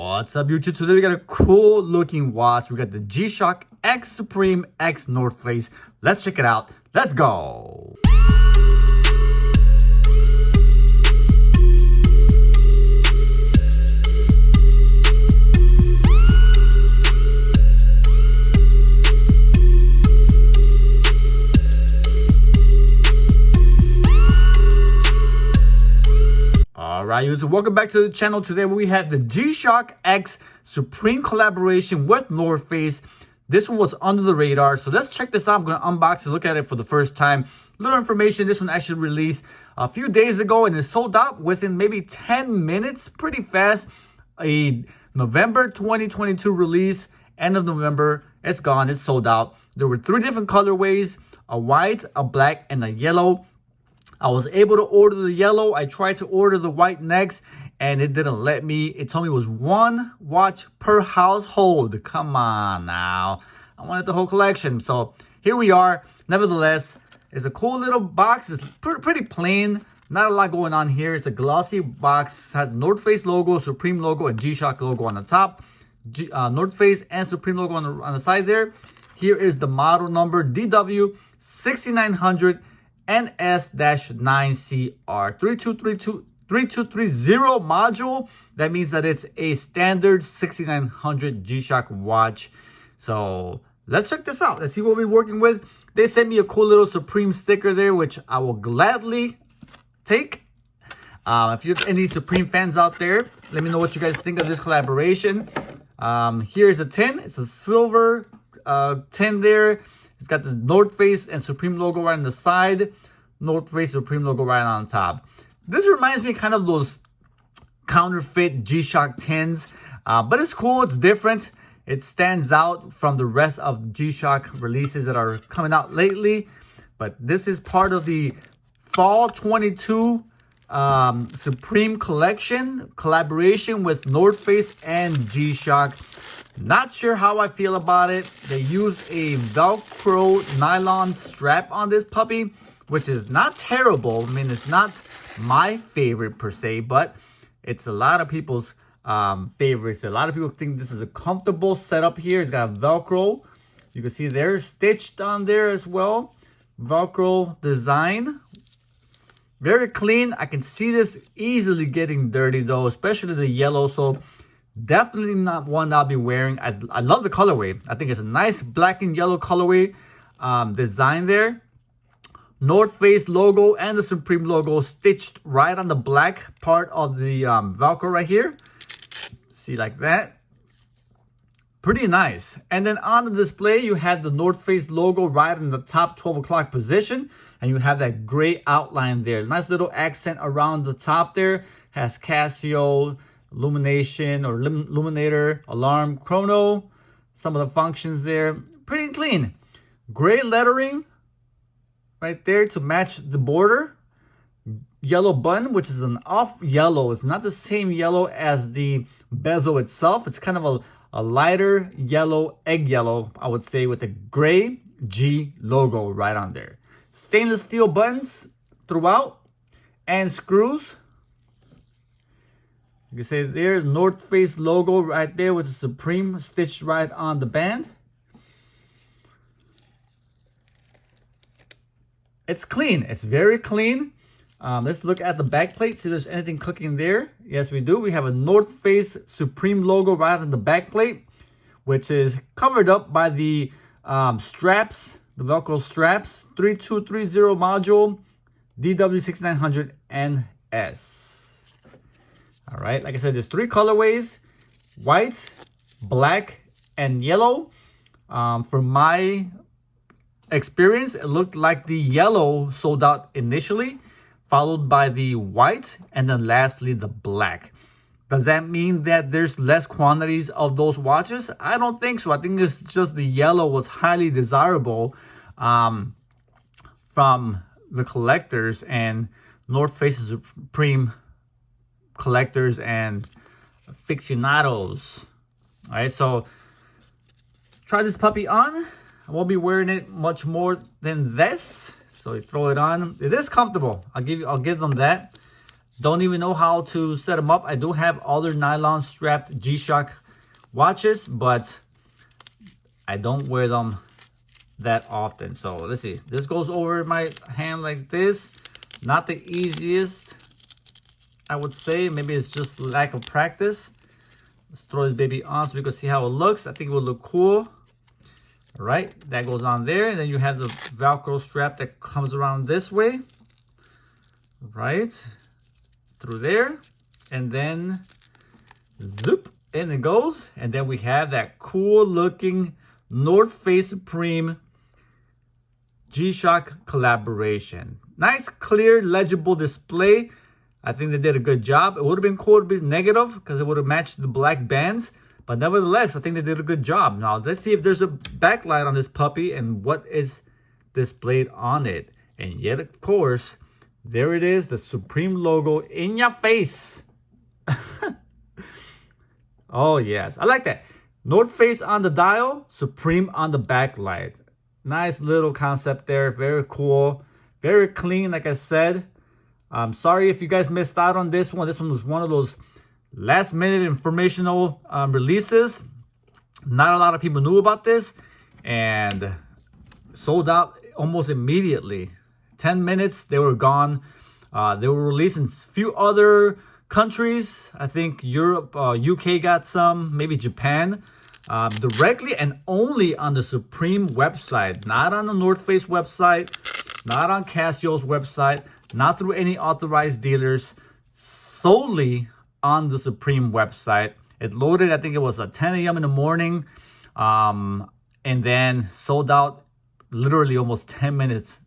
What's up, YouTube? Today we got a cool looking watch. We got the GShock X Supreme X North Face. Let's check it out. Let's go. Alright, YouTube, welcome back to the channel. Today we have the GShock X Supreme collaboration with North Face. This one was under the radar, so let's check this out. I'm going to unbox and look at it for the first time. Little information, this one actually released a few days ago and is sold out within maybe 10 minutes. Pretty fast. A November 2022 release, end of November. It's gone, it's sold out. There were 3 different colorways, a white, a black, and a yellow. I was able to order the yellow. I tried to order the white next, and it didn't let me. It told me it was 1 watch per household. Come on now. I wanted the whole collection. So here we are. Nevertheless, it's a cool little box. It's pretty plain. Not a lot going on here. It's a glossy box. It has North Face logo, Supreme logo, and GShock logo on the top. North Face and Supreme logo on the side there. Here is the model number DW6900NS Yellow 3230 module. That means that it's a standard 6900 GShock watch. So let's check this out. Let's see what we're working with. They sent me a cool little Supreme sticker there, which I will gladly take. If you have any Supreme fans out there, let me know what you guys think of this collaboration. Here's a tin. It's a silver tin there. It's got the North Face and Supreme logo right on the side. North Face Supreme logo right on top. This reminds me kind of those counterfeit GShock tins. But it's cool. It's different. It stands out from the rest of GShock releases that are coming out lately. But this is part of the Fall 22 Supreme Collection collaboration with North Face and GShock. Not sure how I feel about it. They use a Velcro nylon strap on this puppy, which is not terrible. I mean, it's not my favorite per se, but it's a lot of people's favorites. A lot of people think this is a comfortable setup here. It's got Velcro. You can see they're stitched on there as well. Velcro design. Very clean. I can see this easily getting dirty though, especially the yellow. So definitely not one I'll be wearing. I love the colorway. I think it's a nice black and yellow colorway design there. North Face logo and the Supreme logo stitched right on the black part of the Velcro right here. See, like that. Pretty nice. And then on the display, you have the North Face logo right in the top 12 o'clock position. And you have that gray outline there. Nice little accent around the top there. Has Casio, illumination or illuminator, alarm, chrono. Some of the functions there. Pretty clean. Gray lettering right there to match the border. Yellow button, which is an off yellow. It's not the same yellow as the bezel itself. It's kind of a lighter yellow, egg yellow, I would say, with the gray G logo right on there. Stainless steel buttons throughout and screws. You can say there, North Face logo right there with the Supreme stitched right on the band. It's clean. It's very clean. Let's look at the back plate. See if there's anything cooking there. Yes, we do. We have a North Face Supreme logo right on the back plate, which is covered up by the straps, the Velcro straps. 3230 module, DW6900NS. All right. Like I said, there's 3 colorways: white, black, and yellow. For my experience, it looked like the yellow sold out initially, followed by the white, and then lastly the black. Does that mean that there's less quantities of those watches? I don't think so. I think it's just the yellow was highly desirable from the collectors and North Face Supreme collectors and aficionados. All right, so try this puppy on. I won't be wearing it much more than this. So you throw it on. It is comfortable. I'll give them that. Don't even know how to set them up. I do have other nylon strapped GShock watches, but I don't wear them that often. So let's see. This goes over my hand like this. Not the easiest, I would say. Maybe it's just lack of practice. Let's throw this baby on so we can see how it looks. I think it will look cool. All right, that goes on there. And then you have the Velcro strap that comes around this way. Right, through there. And then zoop, in it goes. And then we have that cool looking North Face Supreme GShock collaboration. Nice, clear, legible display. I think they did a good job. It would have been cool to be negative because it would have matched the black bands. But nevertheless, I think they did a good job. Now, let's see if there's a backlight on this puppy and what is displayed on it. And yet, of course, there it is, the Supreme logo in your face. Oh, yes. I like that. North Face on the dial, Supreme on the backlight. Nice little concept there. Very cool. Very clean, like I said. I'm sorry if you guys missed out on this one. This one was one of those last minute informational releases. Not a lot of people knew about this. And sold out almost immediately. 10 minutes, they were gone. They were released in a few other countries. I think Europe, UK got some, maybe Japan. Directly and only on the Supreme website, not on the North Face website, not on Casio's website, not through any authorized dealers, solely on the Supreme website. It loaded, I think it was at 10 a.m. in the morning, and then sold out literally almost 10 minutes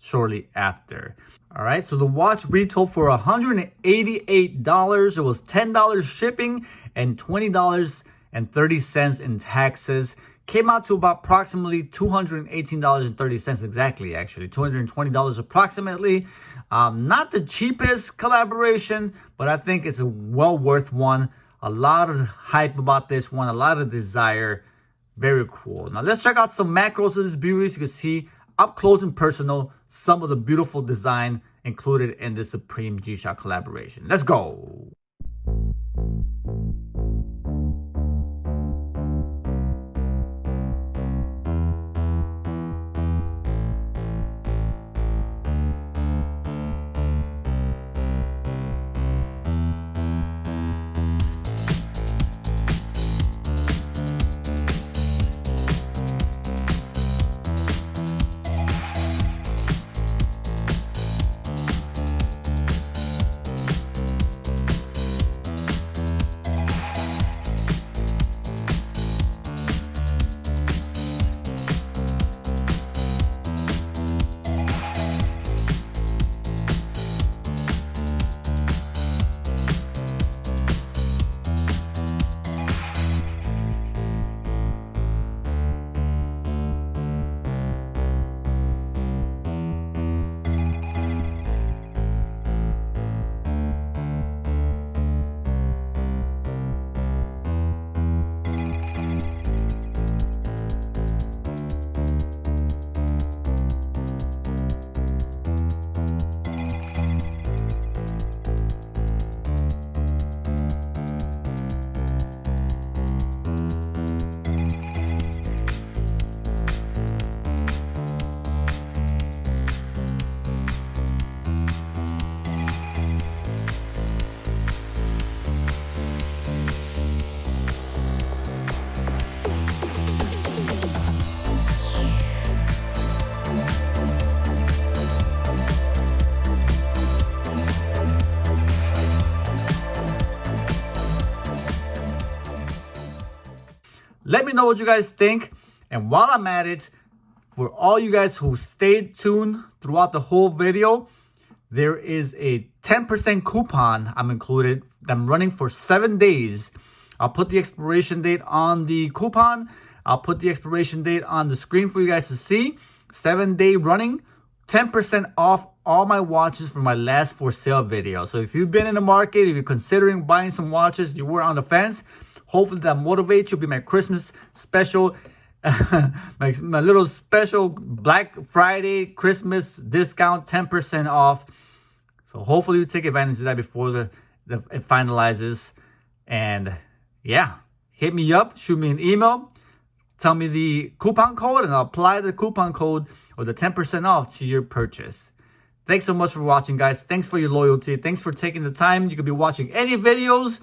shortly after. All right, so the watch retailed for $188. It was $10 shipping and $20.30 in taxes. Came out to about approximately $218.30 exactly, actually. $220 approximately. Not the cheapest collaboration, but I think it's a well worth one. A lot of hype about this one, a lot of desire. Very cool. Now let's check out some macros of this beauty so you can see up close and personal some of the beautiful design included in the Supreme GShock collaboration. Let's go. Let me know what you guys think. And while I'm at it, for all you guys who stayed tuned throughout the whole video, there is a 10% coupon I'm included that I'm running for 7 days. I'll put the expiration date on the coupon. I'll put the expiration date on the screen for you guys to see. 7-day running, 10% off all my watches from my last for sale video. So if you've been in the market, if you're considering buying some watches, you were on the fence, hopefully that motivates you. It'll be my Christmas special, my little special Black Friday Christmas discount, 10% off. So hopefully you take advantage of that before it finalizes. And yeah, hit me up, shoot me an email, tell me the coupon code, and I'll apply the coupon code or the 10% off to your purchase. Thanks so much for watching, guys. Thanks for your loyalty. Thanks for taking the time. You could be watching any videos.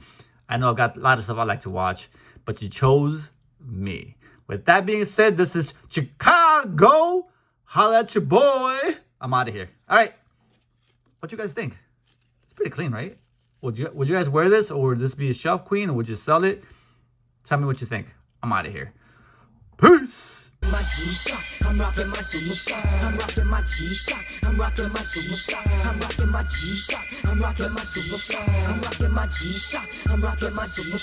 I know I've got a lot of stuff I like to watch, but you chose me. With that being said, this is Chicago. Holla at your boy. I'm out of here. All right. What you guys think? It's pretty clean, right? Would you guys wear this, or would this be a shelf queen, or would you sell it? Tell me what you think. I'm out of here. Peace. My GShock, I'm rocking my GShock, I'm rocking my GShock, I'm rocking my GShock, I'm rocking my GShock, I'm rocking my GShock, I'm rocking my GShock, I'm rocking my GShock.